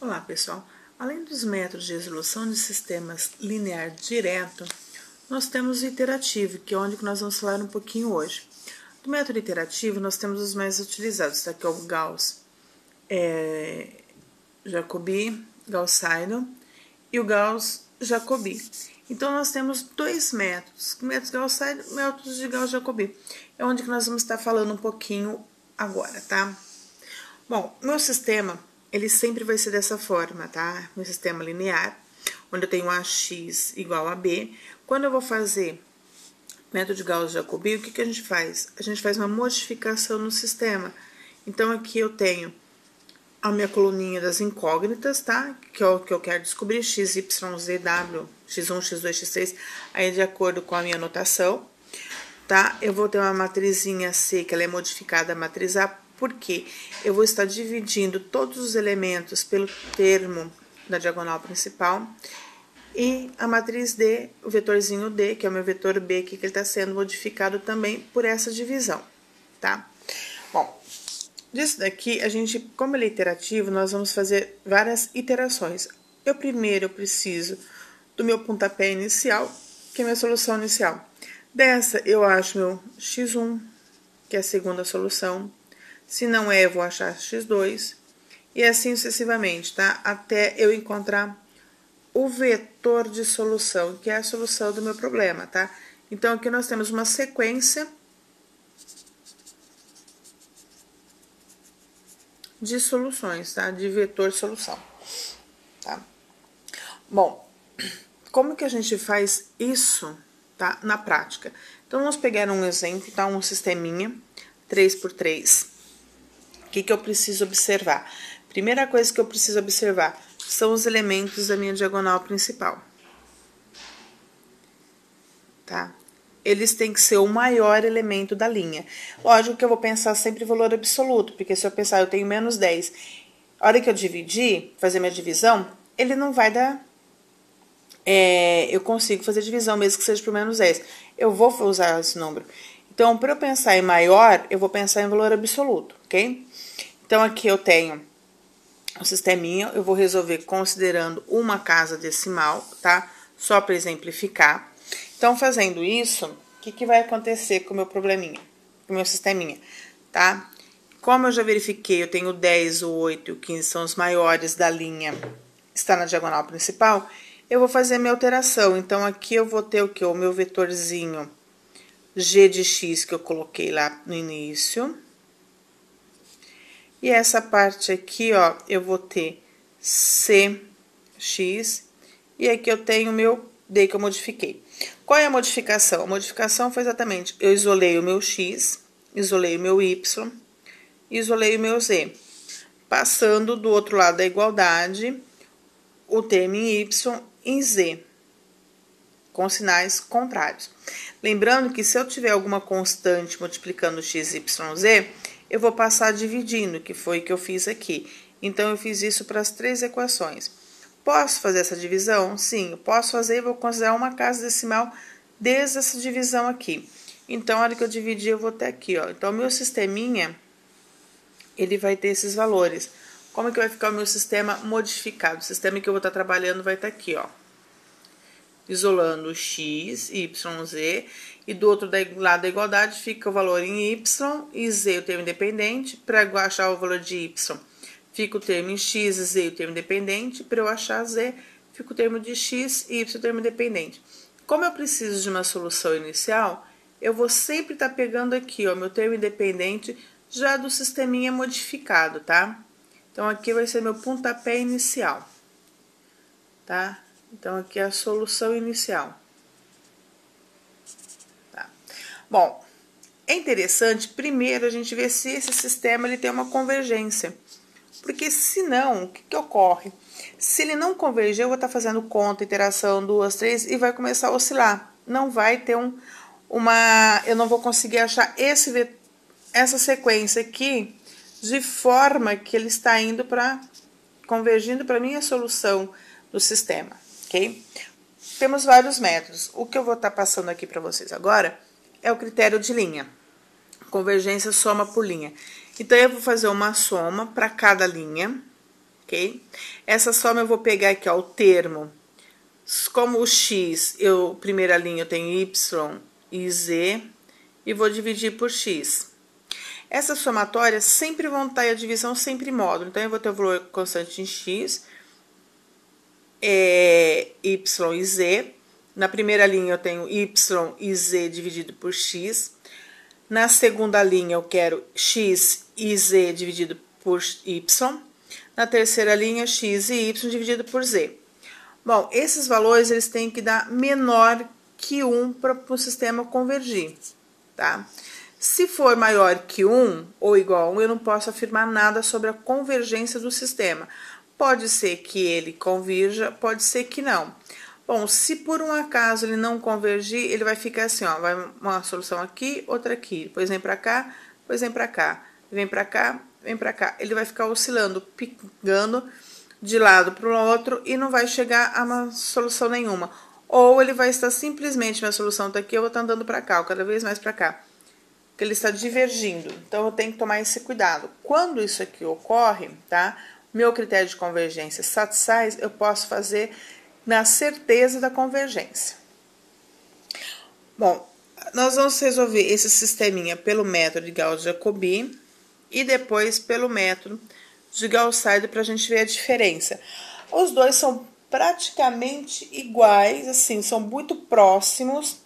Olá, pessoal. Além dos métodos de resolução de sistemas linear direto, nós temos o iterativo, que é onde nós vamos falar um pouquinho hoje. Do método iterativo, nós temos os mais utilizados, tá? Que é o Gauss, Jacobi, Gauss-Seidel e o Gauss-Jacobi. Então, nós temos dois métodos, métodos Gauss-Seidel e métodos de Gauss-Jacobi. É onde nós vamos estar falando um pouquinho agora, tá? Bom, meu sistema, ele sempre vai ser dessa forma, tá? Meu sistema linear, onde eu tenho AX igual a B. Quando eu vou fazer método de Gauss-Jacobi, o que a gente faz? A gente faz uma modificação no sistema. Então, aqui eu tenho a minha coluninha das incógnitas, tá? Que é o que eu quero descobrir, x, y, z, w, x1, x2, x3, aí de acordo com a minha notação, tá? Eu vou ter uma matrizinha C, que ela é modificada a matriz A, porque eu vou estar dividindo todos os elementos pelo termo da diagonal principal, e a matriz D, o vetorzinho D, que é o meu vetor B, que ele está sendo modificado também por essa divisão, tá? Bom, disso daqui, a gente, como ele é iterativo, nós vamos fazer várias iterações. Primeiro preciso do meu pontapé inicial, que é a minha solução inicial. Dessa, eu acho meu x1, que é a segunda solução. Se não é, eu vou achar x2. E assim sucessivamente, tá? Até eu encontrar o vetor de solução, que é a solução do meu problema, tá? Então, aqui nós temos uma sequência de soluções, tá? De vetor solução, tá? Bom, como que a gente faz isso, tá? Na prática. Então, vamos pegar um exemplo, tá? Um sisteminha 3x3. O que eu preciso observar? Primeira coisa que eu preciso observar são os elementos da minha diagonal principal, tá? Eles têm que ser o maior elemento da linha. Lógico que eu vou pensar sempre em valor absoluto, porque se eu pensar eu tenho menos 10, a hora que eu dividir, fazer minha divisão, ele não vai dar... eu consigo fazer divisão, mesmo que seja por menos 10. Eu vou usar esse número. Então, para eu pensar em maior, eu vou pensar em valor absoluto, ok? Então, aqui eu tenho o sisteminha, eu vou resolver considerando uma casa decimal, tá? Só para exemplificar. Então, fazendo isso, o que vai acontecer com o meu probleminha, com o meu sisteminha, tá? Como eu já verifiquei, eu tenho o 10, o 8 e o 15 são os maiores da linha, está na diagonal principal, eu vou fazer a minha alteração. Então, aqui eu vou ter o que? O meu vetorzinho g de x que eu coloquei lá no início. E essa parte aqui, ó, eu vou ter cx, e aqui eu tenho o meu d que eu modifiquei. Qual é a modificação? A modificação foi exatamente, eu isolei o meu x, isolei o meu y, isolei o meu z. Passando do outro lado da igualdade, o termo em y em z, com sinais contrários. Lembrando que se eu tiver alguma constante multiplicando x, y, z, eu vou passar dividindo, que foi o que eu fiz aqui. Então, eu fiz isso para as três equações. Posso fazer essa divisão? Sim, eu posso fazer e vou considerar uma casa decimal desde essa divisão aqui. Então, a hora que eu dividir, eu vou ter aqui, ó. Então, o meu sisteminha, ele vai ter esses valores. Como é que vai ficar o meu sistema modificado? O sistema que eu vou estar trabalhando vai estar aqui, ó. Isolando x, y, z, e do outro lado da igualdade fica o valor em y e z, o termo independente. Para eu achar o valor de y, fica o termo em x, z, o termo independente. Para eu achar z, fica o termo de x e y, o termo independente. Como eu preciso de uma solução inicial, eu vou sempre estar pegando aqui, ó, meu termo independente já do sisteminha modificado, tá? Então, aqui vai ser meu pontapé inicial, tá? Então, aqui é a solução inicial. Tá? Bom, é interessante, primeiro, a gente ver se esse sistema ele tem uma convergência. Porque, se não, o que ocorre? Se ele não converger, eu vou estar fazendo conta, iteração, 2, 3, e vai começar a oscilar. Não vai ter eu não vou conseguir achar essa sequência aqui de forma que ele está indo convergindo para a minha solução do sistema. Ok? Temos vários métodos. O que eu vou estar passando aqui para vocês agora é o critério de linha. Convergência soma por linha. Então, eu vou fazer uma soma para cada linha, ok? Essa soma eu vou pegar aqui, ó, o termo. Como o x, primeira linha eu tenho y e z, e vou dividir por x. Essas somatórias sempre vão estar em a divisão sempre módulo. Então, eu vou ter o valor constante em x, y e z. Na primeira linha eu tenho y e z dividido por x. Na segunda linha eu quero x e z dividido por y. Na terceira linha, x e y dividido por z. Bom, esses valores eles têm que dar menor que 1 para o sistema convergir, tá? Se for maior que 1 ou igual a 1, eu não posso afirmar nada sobre a convergência do sistema. Pode ser que ele convirja, pode ser que não. Bom, se por um acaso ele não convergir, ele vai ficar assim, ó, vai uma solução aqui, outra aqui, depois vem para cá, depois vem para cá, vem para cá, vem para cá. Ele vai ficar oscilando, pingando de lado para o outro e não vai chegar a uma solução nenhuma. Ou ele vai estar simplesmente, minha solução está aqui, eu vou estar andando para cá, ou cada vez mais para cá. Porque ele está divergindo. Então, eu tenho que tomar esse cuidado. Quando isso aqui ocorre, tá? Meu critério de convergência satisfaz, eu posso fazer na certeza da convergência. Bom, nós vamos resolver esse sisteminha pelo método de Gauss-Jacobi e depois pelo método de Gauss-Seidel para a gente ver a diferença. Os dois são praticamente iguais, assim, são muito próximos.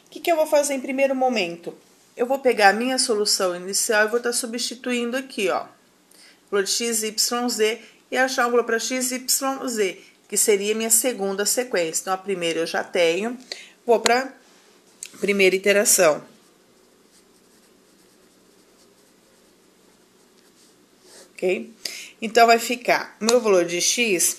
O que eu vou fazer em primeiro momento? Eu vou pegar a minha solução inicial e vou estar substituindo aqui, ó, valor de x, y, z, e achar um valor para x, y, z, que seria minha segunda sequência. Então, a primeira eu já tenho, vou para a primeira iteração. Ok? Então, vai ficar, o meu valor de x,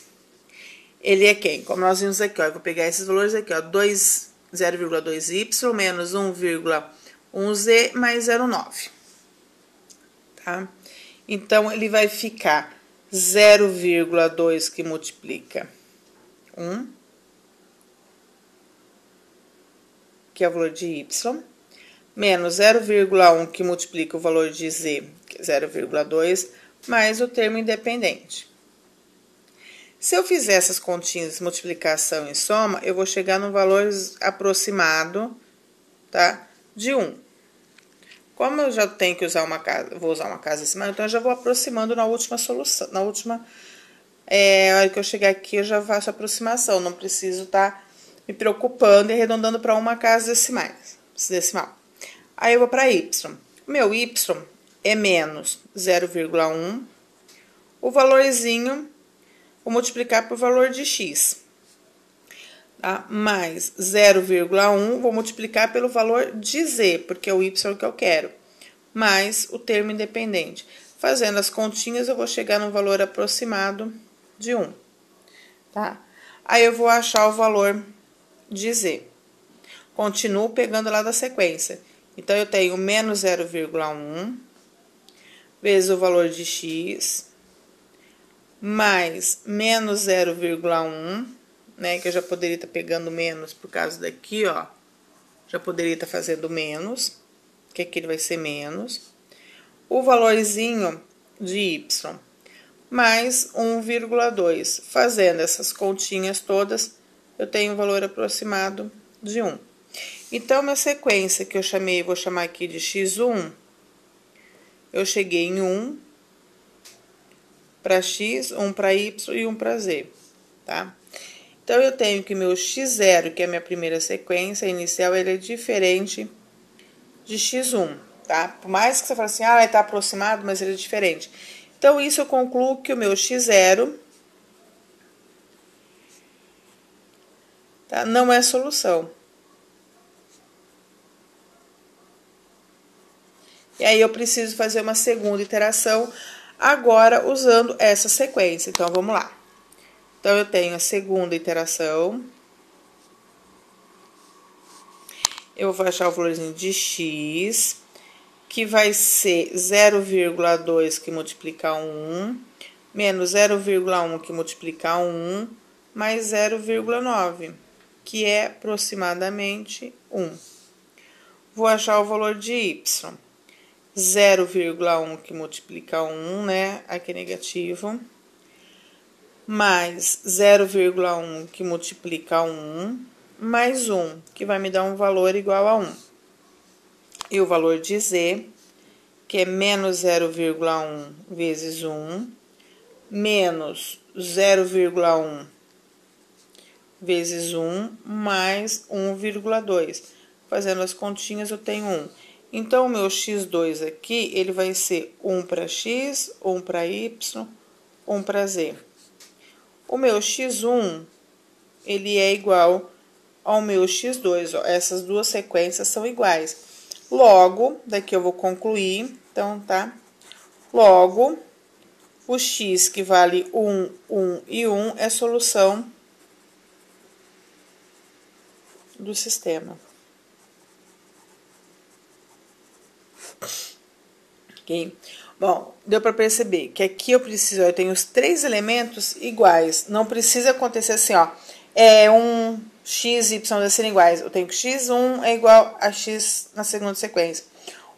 ele é quem? Como nós vimos aqui, ó, eu vou pegar esses valores aqui, ó, 0,2y menos 1,1z mais 0,9, tá? Então, ele vai ficar 0,2 que multiplica 1, que é o valor de y, menos 0,1 que multiplica o valor de z, que é 0,2, mais o termo independente. Se eu fizer essas continhas, multiplicação e soma, eu vou chegar no valor aproximado, tá, de 1. Como eu já tenho que usar uma casa, vou usar uma casa decimal, então eu já vou aproximando na última solução, na última, a hora que eu chegar aqui eu já faço a aproximação, não preciso estar me preocupando e arredondando para uma casa decimal. Aí eu vou para y. O meu y é menos 0,1, o valorzinho, vou multiplicar por valor de x, tá? Mais 0,1, vou multiplicar pelo valor de z, porque é o y que eu quero, mais o termo independente. Fazendo as continhas, eu vou chegar no valor aproximado de 1, tá? Aí, eu vou achar o valor de z. Continuo pegando lá da sequência. Então, eu tenho menos 0,1 vezes o valor de x, mais menos 0,1, né, que eu já poderia estar pegando menos por causa daqui, ó, já poderia estar fazendo menos, que aqui ele vai ser menos, o valorzinho de y, mais 1,2. Fazendo essas continhas todas, eu tenho um valor aproximado de 1. Então, minha sequência que eu chamei, vou chamar aqui de x1, eu cheguei em 1 para x, 1 para y e 1 para z, tá? Então, eu tenho que meu x0, que é a minha primeira sequência inicial, ele é diferente de x1, tá? Por mais que você fale assim, ele está aproximado, mas ele é diferente. Então, isso eu concluo que o meu x0, tá, não é solução. E aí, eu preciso fazer uma segunda iteração, agora usando essa sequência. Então, vamos lá. Então, eu tenho a segunda iteração. Eu vou achar o valorzinho de x, que vai ser 0,2 que multiplica 1, menos 0,1 que multiplica 1, mais 0,9, que é aproximadamente 1. Vou achar o valor de y. 0,1 que multiplica 1, né? Aqui é negativo. mais 0,1, que multiplica 1, mais 1, que vai me dar um valor igual a 1. E o valor de z, que é menos 0,1 vezes 1, menos 0,1 vezes 1, mais 1,2. Fazendo as continhas, eu tenho 1. Então, o meu x2 aqui, ele vai ser 1 para x, 1 para y, 1 para z. O meu x1, ele é igual ao meu x2, ó. Essas duas sequências são iguais. Logo, daqui eu vou concluir, então, tá? Logo, o x que vale 1, 1 e 1 é solução do sistema. Ok? Bom, deu para perceber que aqui eu tenho os três elementos iguais. Não precisa acontecer assim, ó. Um x e y serem iguais. Eu tenho que x1 é igual a x na segunda sequência.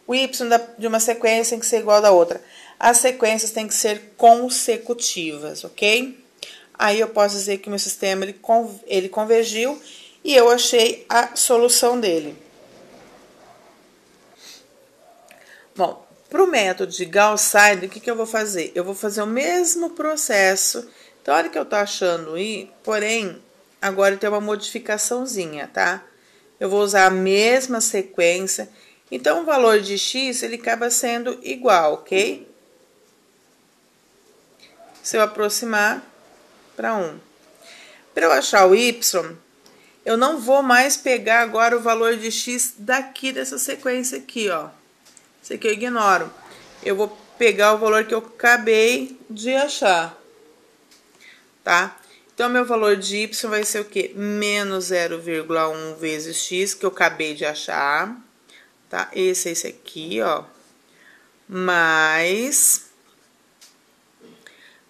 O y de uma sequência tem que ser igual à da outra. As sequências têm que ser consecutivas, ok? Aí eu posso dizer que o meu sistema ele convergiu e eu achei a solução dele. Bom, para o método de Gauss-Seidel, o que eu vou fazer? Eu vou fazer o mesmo processo. Então, olha que eu tô achando aí, porém, agora tem uma modificaçãozinha, tá? Eu vou usar a mesma sequência. Então, o valor de x, ele acaba sendo igual, ok? Se eu aproximar para 1. Para eu achar o y, eu não vou mais pegar agora o valor de x daqui dessa sequência aqui, ó. Isso aqui eu ignoro. Eu vou pegar o valor que eu acabei de achar, tá? Então, meu valor de y vai ser o quê? Menos 0,1 vezes x, que eu acabei de achar, tá? Esse aqui, ó. Mais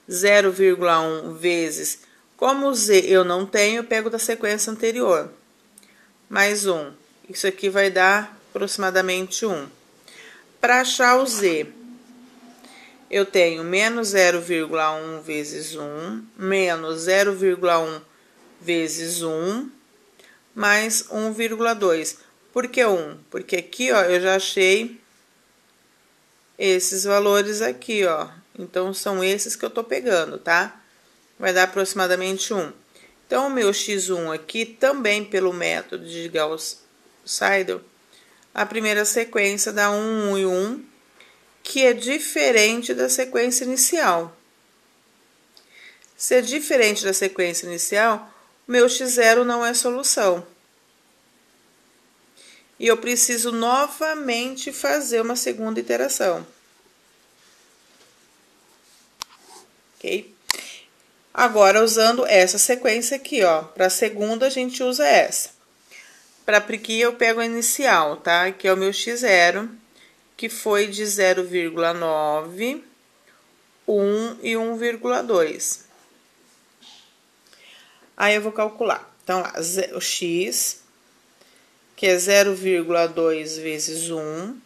0,1 vezes... Como o z eu não tenho, eu pego da sequência anterior. Mais 1. Isso aqui vai dar aproximadamente 1. Para achar o z, eu tenho menos 0,1 vezes 1, menos 0,1 vezes 1, mais 1,2. Por que 1? Porque aqui, ó, eu já achei esses valores aqui, ó. Então, são esses que eu tô pegando, tá? Vai dar aproximadamente 1. Então, o meu x1 aqui, também pelo método de Gauss-Seidel, a primeira sequência dá 1, 1 e 1, que é diferente da sequência inicial. Se é diferente da sequência inicial, o meu x0 não é solução. E eu preciso novamente fazer uma segunda iteração. Ok? Agora, usando essa sequência aqui, ó. Para a segunda, a gente usa essa. Para aqui, eu pego a inicial, tá? Que é o meu x0, que foi de 0,9, 1 e 1,2. Aí, eu vou calcular. Então, lá, o x, que é 0,2 vezes 1,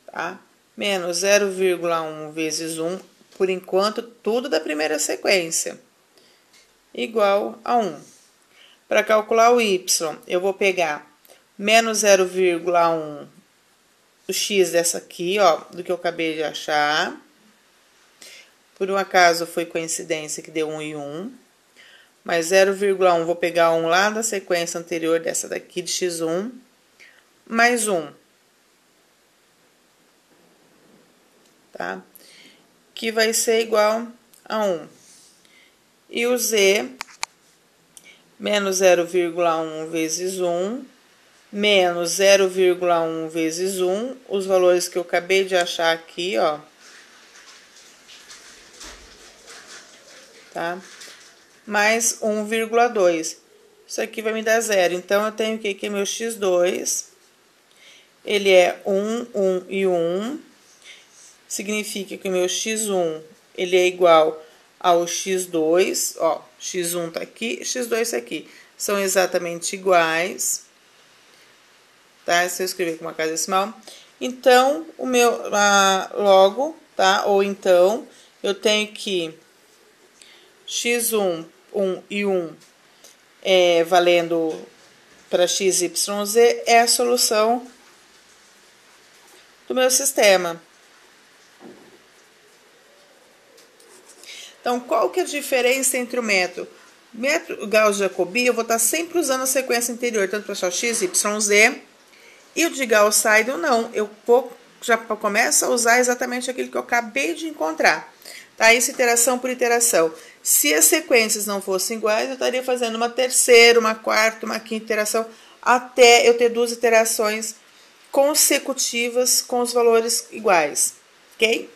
tá? Menos 0,1 vezes 1, por enquanto, tudo da primeira sequência, igual a 1. Para calcular o y, eu vou pegar menos 0,1, o x dessa aqui, ó, do que eu acabei de achar. Por um acaso, foi coincidência que deu 1 e 1. Mais 0,1, vou pegar 1 lá da sequência anterior dessa daqui de x1, mais 1. Tá? Que vai ser igual a 1. E o z, menos 0,1 vezes 1, menos 0,1 vezes 1, os valores que eu acabei de achar aqui, ó. Tá? Mais 1,2. Isso aqui vai me dar 0. Então, eu tenho que meu x2, ele é 1, 1 e 1. Significa que o meu x1, ele é igual ao x2, ó, x1 tá aqui, x2 tá aqui. São exatamente iguais, tá? Se eu escrever com uma casa decimal. Então, o meu, logo, tá? Ou então, eu tenho que x1, 1 e 1 valendo para x, y, z, é a solução do meu sistema. Então, qual que é a diferença entre o método? Método Gauss-Jacobi, eu vou estar sempre usando a sequência anterior, tanto para achar o x, y, z. E o de Gauss-Seidel, não. Eu já começo a usar exatamente aquilo que eu acabei de encontrar. Tá? Isso iteração por iteração. Se as sequências não fossem iguais, eu estaria fazendo uma terceira, uma quarta, uma quinta iteração, até eu ter duas iterações consecutivas com os valores iguais. Ok?